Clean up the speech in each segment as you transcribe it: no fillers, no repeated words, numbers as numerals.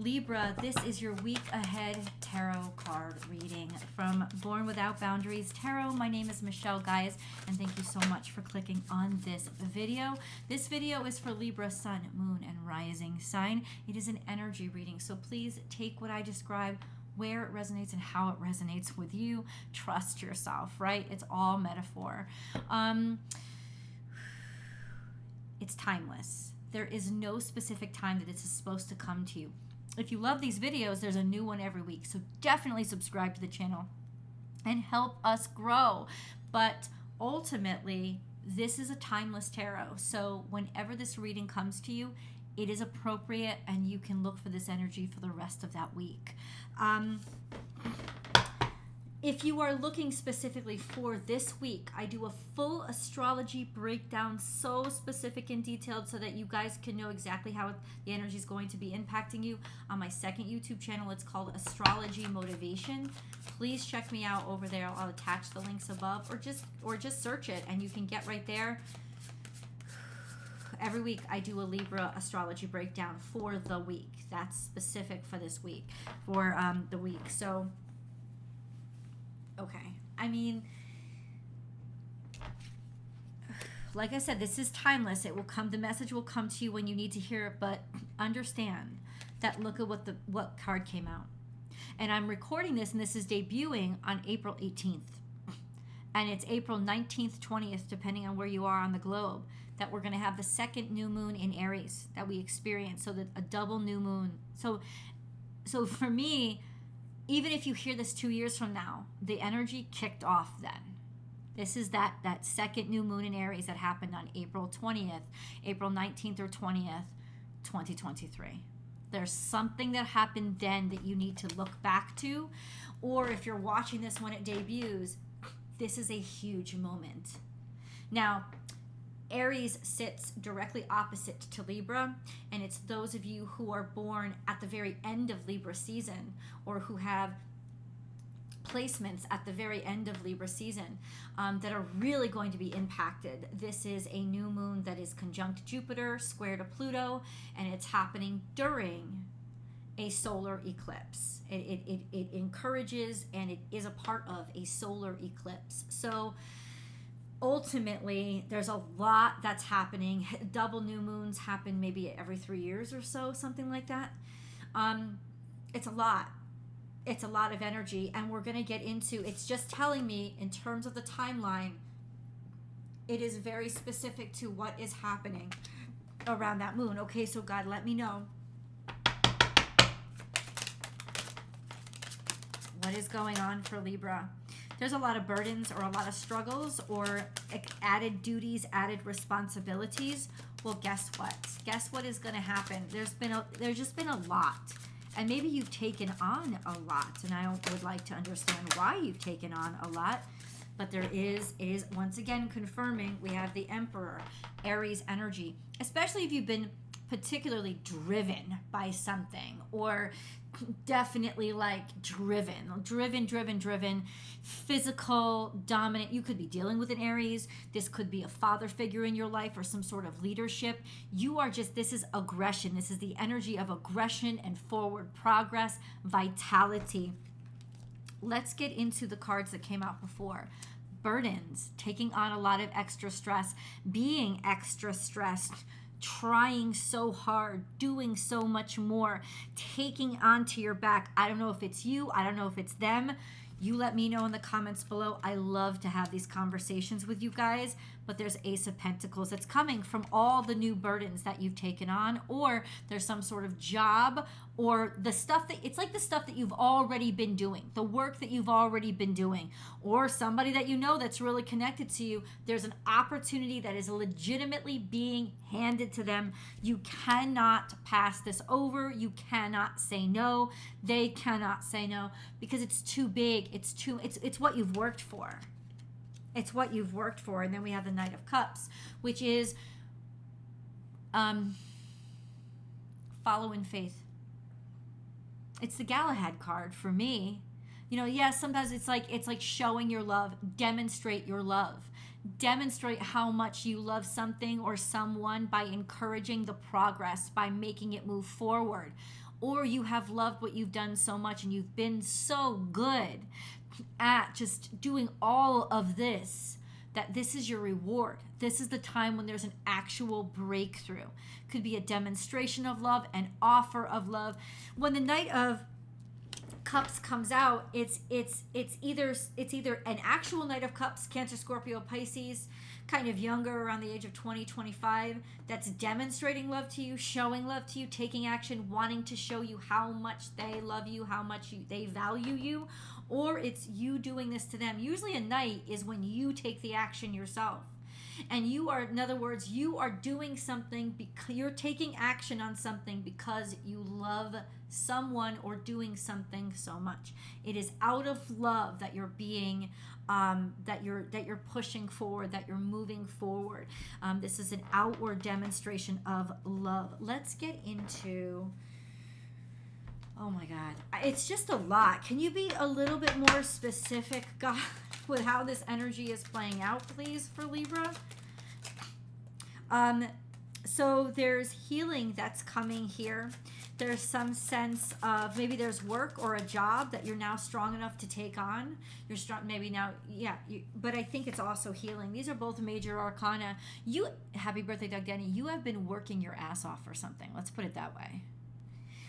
Libra, this is your week ahead tarot card reading from Born Without Boundaries Tarot. My name is Michelle Gaius, and thank you so much for clicking on this video. This video is for Libra, Sun, Moon, and Rising sign. It is an energy reading, so please take what I describe, where it resonates and how it resonates with you. Trust yourself, right? It's all metaphor. It's timeless. There is no specific time that it's supposed to come to you. If you love these videos, there's a new one every week. So definitely subscribe to the channel and help us grow. But ultimately, this is a timeless tarot. So whenever this reading comes to you, it is appropriate and you can look for this energy for the rest of that week. If you are looking specifically for this week, I do a full astrology breakdown, so specific and detailed so that you guys can know exactly how the energy is going to be impacting you. On my second YouTube channel, it's called Astrology Motivation. Please check me out over there. I'll attach the links above, or just search it and you can get right there. Every week I do a Libra astrology breakdown for the week. That's specific for this week, for the week. So okay, I mean, like I said, this is timeless. It will come, the message will come to you when you need to hear it, but understand that look at what card came out. And I'm recording this, and this is debuting on April 18th. And it's April 19th, 20th, depending on where you are on the globe, that we're going to have the second new moon in Aries that we experience, so that a double new moon. So for me, even if you hear this 2 years from now, the energy kicked off then. This is that second new moon in Aries that happened on April 20th, April 19th or 20th, 2023. There's something that happened then that you need to look back to, or if you're watching this when it debuts, this is a huge moment. Now, Aries sits directly opposite to Libra, and it's those of you who are born at the very end of Libra season, or who have placements at the very end of Libra season, that are really going to be impacted. This is a new moon that is conjunct Jupiter, square to Pluto, and it's happening during a solar eclipse. It encourages, and it is a part of a solar eclipse. So ultimately, there's a lot that's happening. Double new moons happen maybe every 3 years or so, something like that. It's a lot. It's a lot of energy, and we're going to get into, it's just telling me in terms of the timeline, it is very specific to what is happening around that moon. Okay, so God, let me know what is going on for Libra. There's a lot of burdens or a lot of struggles or added duties, added responsibilities. Well, guess what? Guess what is going to happen? There's just been a lot. And maybe you've taken on a lot. And I would like to understand why you've taken on a lot. But it is once again confirming we have the Emperor, Aries energy. Especially if you've been particularly driven by something, or definitely like driven, physical, dominant. You could be dealing with an Aries. This could be a father figure in your life or some sort of leadership. This is aggression. This is the energy of aggression and forward progress, vitality. Let's get into the cards that came out before. Burdens, taking on a lot of extra stress, being extra stressed, trying so hard, doing so much more, taking onto your back. I don't know if it's you, I don't know if it's them. You let me know in the comments below. I love to have these conversations with you guys, but there's Ace of Pentacles that's coming from all the new burdens that you've taken on, or there's some sort of job, or the stuff that, it's like the stuff that you've already been doing, the work that you've already been doing, or somebody that you know that's really connected to you. There's an opportunity that is legitimately being handed to them. You cannot pass this over. You cannot say no. They cannot say no, because it's too big. It's what you've worked for. It's what you've worked for. And then we have the Knight of Cups, which is follow in faith. It's the Galahad card for me. You know, yes, sometimes it's like showing your love. Demonstrate your love. Demonstrate how much you love something or someone by encouraging the progress, by making it move forward. or you have loved what you've done so much and you've been so good at just doing all of this, that this is your reward. This is the time when there's an actual breakthrough. Could be a demonstration of love, an offer of love. When the Knight of Cups comes out, it's either an actual Knight of Cups, Cancer, Scorpio, Pisces, kind of younger, around the age of 20, 25, that's demonstrating love to you, showing love to you, taking action, wanting to show you how much they love you, how much they value you, or it's you doing this to them. Usually a Knight is when you take the action yourself. And you are, in other words, you are doing something, because you're taking action on something because you love someone or doing something so much. It is out of love that you're being, that you're pushing forward, that you're moving forward. This is an outward demonstration of love. Let's get into, oh my God, it's just a lot. Can you be a little bit more specific, God, with how this energy is playing out, please, for Libra? So there's healing that's coming here. There's some sense of maybe there's work or a job that you're now strong enough to take on. You're strong, maybe now, yeah. But I think it's also healing. These are both major arcana. You, happy birthday, Doug Denny. You have been working your ass off for something. Let's put it that way.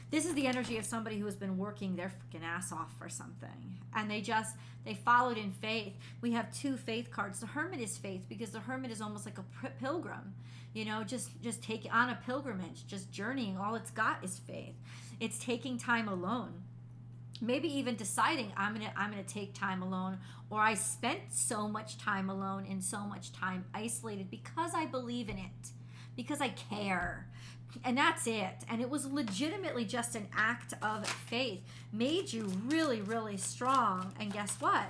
This is the energy of somebody who has been working their freaking ass off for something. And they followed in faith. We have two faith cards. The Hermit is faith, because the Hermit is almost like a pilgrim. You know, just take on a pilgrimage, just journeying. All it's got is faith. It's taking time alone. Maybe even deciding I'm gonna take time alone, or I spent so much time alone and so much time isolated because I believe in it, because I care. And that's it. And it was legitimately just an act of faith. Made you really, really strong. And guess what?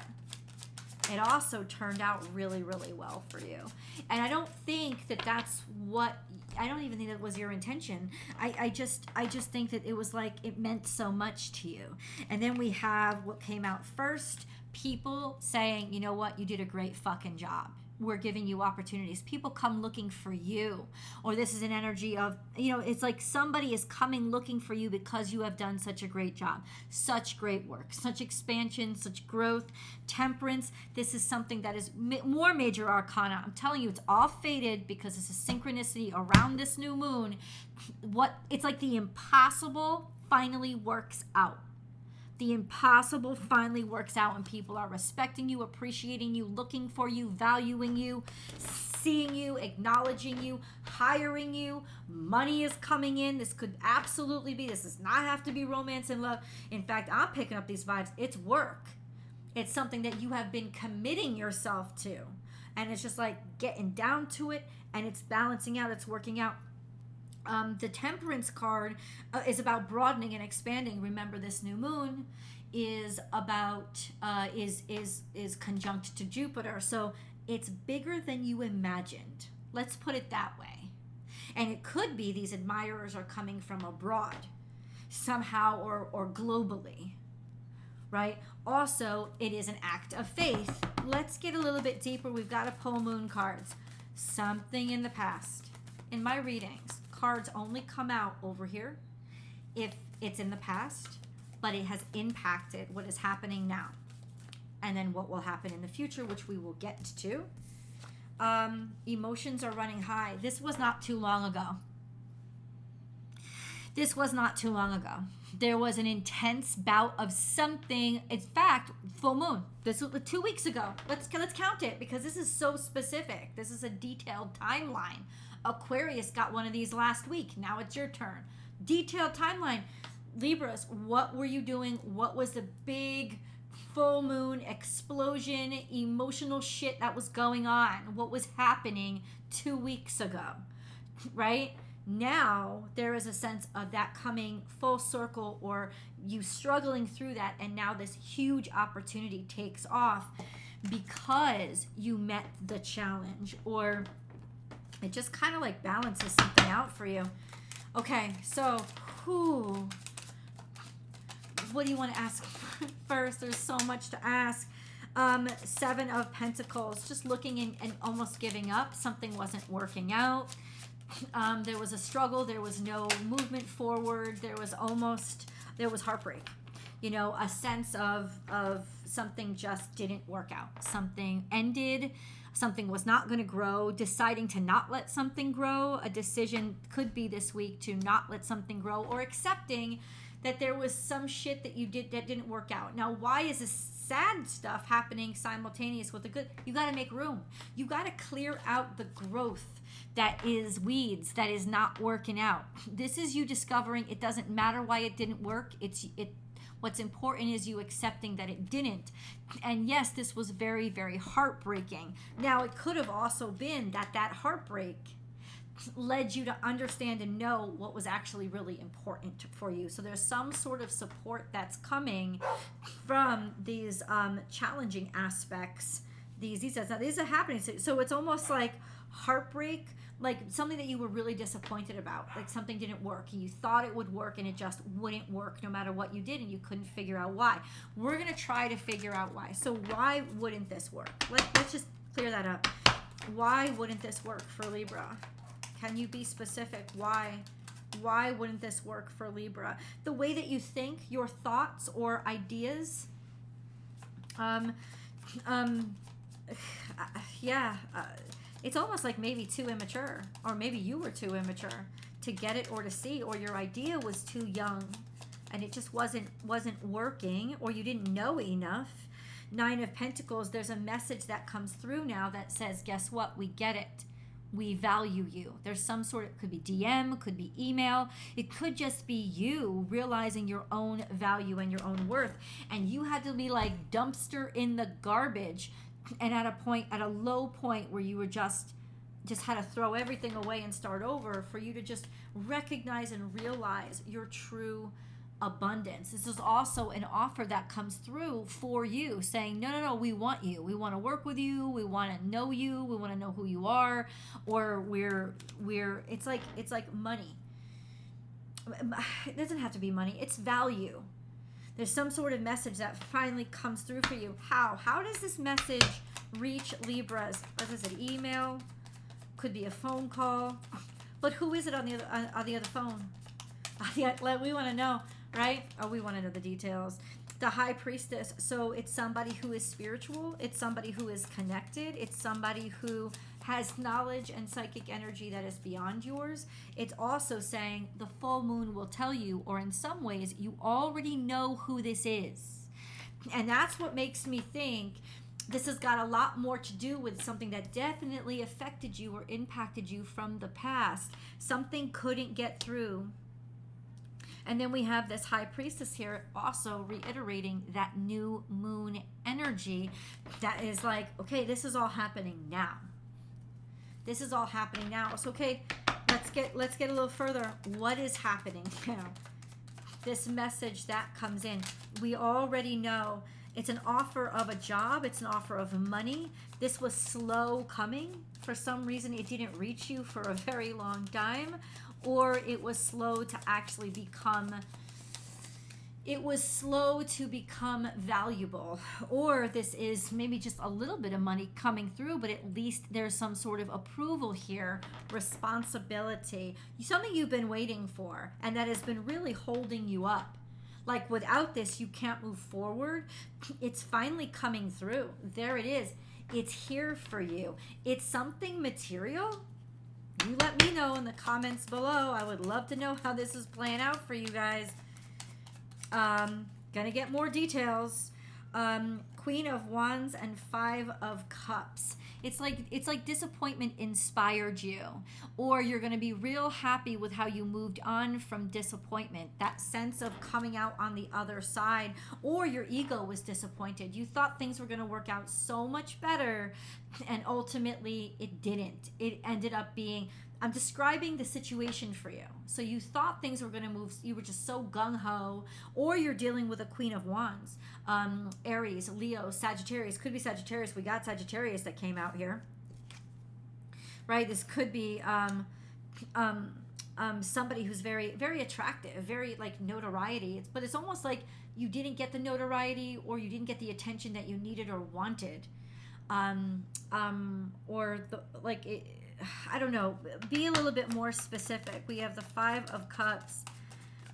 It also turned out really, really well for you. And I don't think that that's what, I don't even think that was your intention. I just think that it was like, it meant so much to you. And then we have what came out first, people saying, you know what, you did a great fucking job. We're giving you opportunities. People come looking for you. Or this is an energy of, you know, it's like somebody is coming looking for you because you have done such a great job. Such great work. Such expansion, such growth. Temperance. This is something that is more major arcana. I'm telling you, it's all fated because it's a synchronicity around this new moon. It's like the impossible finally works out. The impossible finally works out, and people are respecting you, appreciating you, looking for you, valuing you, seeing you, acknowledging you, hiring you. Money is coming in. This could absolutely be. This does not have to be romance and love. In fact, I'm picking up these vibes. It's work. It's something that you have been committing yourself to. And it's just like getting down to it, and it's balancing out. It's working out. The Temperance card is about broadening and expanding. Remember, this new moon is about is conjunct to Jupiter, so it's bigger than you imagined. Let's put it that way. And it could be these admirers are coming from abroad somehow or globally, right? Also, it is an act of faith. Let's get a little bit deeper. We've got a full moon cards. Something in the past. In my readings, cards only come out over here if it's in the past, but it has impacted what is happening now, and then what will happen in the future, which we will get to. Emotions are running high. This was not too long ago. This was not too long ago. There was an intense bout of something. In fact, full moon. This was 2 weeks ago. Let's count it, because this is so specific. This is a detailed timeline. Aquarius got one of these last week. Now it's your turn. Detailed timeline. Libras, what were you doing? What was the big full moon explosion, emotional shit that was going on? What was happening 2 weeks ago, right? Now there is a sense of that coming full circle, or you struggling through that, and now this huge opportunity takes off because you met the challenge, or it just kind of like balances something out for you. Okay, so what do you want to ask first? There's so much to ask. 7 of Pentacles, just looking and almost giving up. Something wasn't working out. There was a struggle. There was no movement forward. There was heartbreak. You know, a sense of something just didn't work out. Something ended. Something was not going to grow. Deciding to not let something grow. A decision could be this week to not let something grow, or accepting that there was some shit that you did that didn't work out. Now, why is this sad stuff happening simultaneous with the good? You got to make room. You got to clear out the growth that is weeds, that is not working out. This is you discovering it doesn't matter why it didn't work. What's important is you accepting that it didn't. And yes, this was very, very heartbreaking. Now, it could have also been that heartbreak led you to understand and know what was actually really important for you. So there's some sort of support that's coming from these challenging aspects. These are happening. So it's almost like heartbreak, like something that you were really disappointed about, like something didn't work and you thought it would work and it just wouldn't work no matter what you did, and you couldn't figure out why. We're going to try to figure out why. So why wouldn't this work? Let's just clear that up. Why wouldn't this work for Libra? Can you be specific? Why wouldn't this work for Libra? The way that you think, your thoughts or ideas, it's almost like maybe too immature, or maybe you were too immature to get it or to see, or your idea was too young and it just wasn't working, or you didn't know enough. 9 of Pentacles, there's a message that comes through now that says, guess what? We get it. We value you. There's some sort of, could be DM, could be email. It could just be you realizing your own value and your own worth. And you had to be like dumpster in the garbage, and at a low point where you were just had to throw everything away and start over, for you to just recognize and realize your true abundance. This is also an offer that comes through for you, saying, no, we want you. We want to work with you. We want to know you. We want to know who you are. Or it's like money. It doesn't have to be money. It's value. There's some sort of message that finally comes through for you. How does this message reach Libras? What is it? Email? Could be a phone call. But who is it on the other phone? We want to know, right? Oh, we want to know the details. The High Priestess. So it's somebody who is spiritual. It's somebody who is connected. It's somebody who has knowledge and psychic energy that is beyond yours. It's also saying the full moon will tell you, or in some ways, you already know who this is. And that's what makes me think this has got a lot more to do with something that definitely affected you or impacted you from the past. Something couldn't get through. And then we have this High Priestess here also reiterating that new moon energy that is like, okay, this is all happening now. This is all happening now. So, okay, let's get a little further. What is happening now? This message that comes in, we already know it's an offer of a job. It's an offer of money. This was slow coming. For some reason, it didn't reach you for a very long time, or it was slow to actually become valuable, or this is maybe just a little bit of money coming through, but at least there's some sort of approval here, responsibility, something you've been waiting for and that has been really holding you up. Like without this, you can't move forward. It's finally coming through. There it is. It's here for you. It's something material. You let me know in the comments below. I would love to know how this is playing out for you guys. Gonna get more details. Queen of Wands and 5 of Cups. It's like disappointment inspired you, or you're going to be real happy with how you moved on from disappointment, that sense of coming out on the other side, or your ego was disappointed. You thought things were going to work out so much better, and ultimately it didn't. It ended up being, I'm describing the situation for you. So you thought things were going to move, you were just so gung-ho, or you're dealing with a Queen of Wands. Aries, Leo, Sagittarius. Could be Sagittarius. We got Sagittarius that came out here. Right? This could be somebody who's very, very attractive, very like notoriety. But it's almost like you didn't get the notoriety, or you didn't get the attention that you needed or wanted. I don't know, be a little bit more specific. We have the 5 of Cups,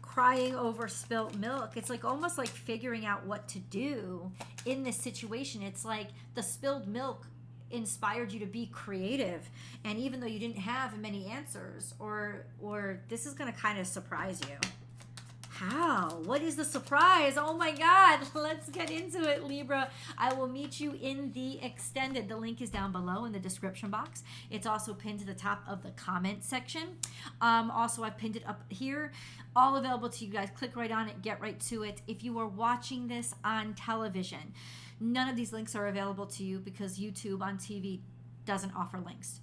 crying over spilt milk. It's like almost like figuring out what to do in this situation. It's like the spilled milk inspired you to be creative, and even though you didn't have many answers, or this is going to kind of surprise you. How? What is the surprise? Oh my God. Let's get into it, Libra. I will meet you in the extended. The link is down below in the description box. It's also pinned to the top of the comment section. Also, I pinned it up here. All available to you guys. Click right on it. Get right to it. If you are watching this on television, none of these links are available to you because YouTube on TV doesn't offer links.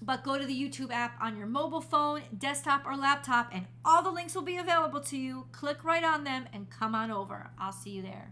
But go to the YouTube app on your mobile phone, desktop, or laptop, and all the links will be available to you. Click right on them and come on over. I'll see you there.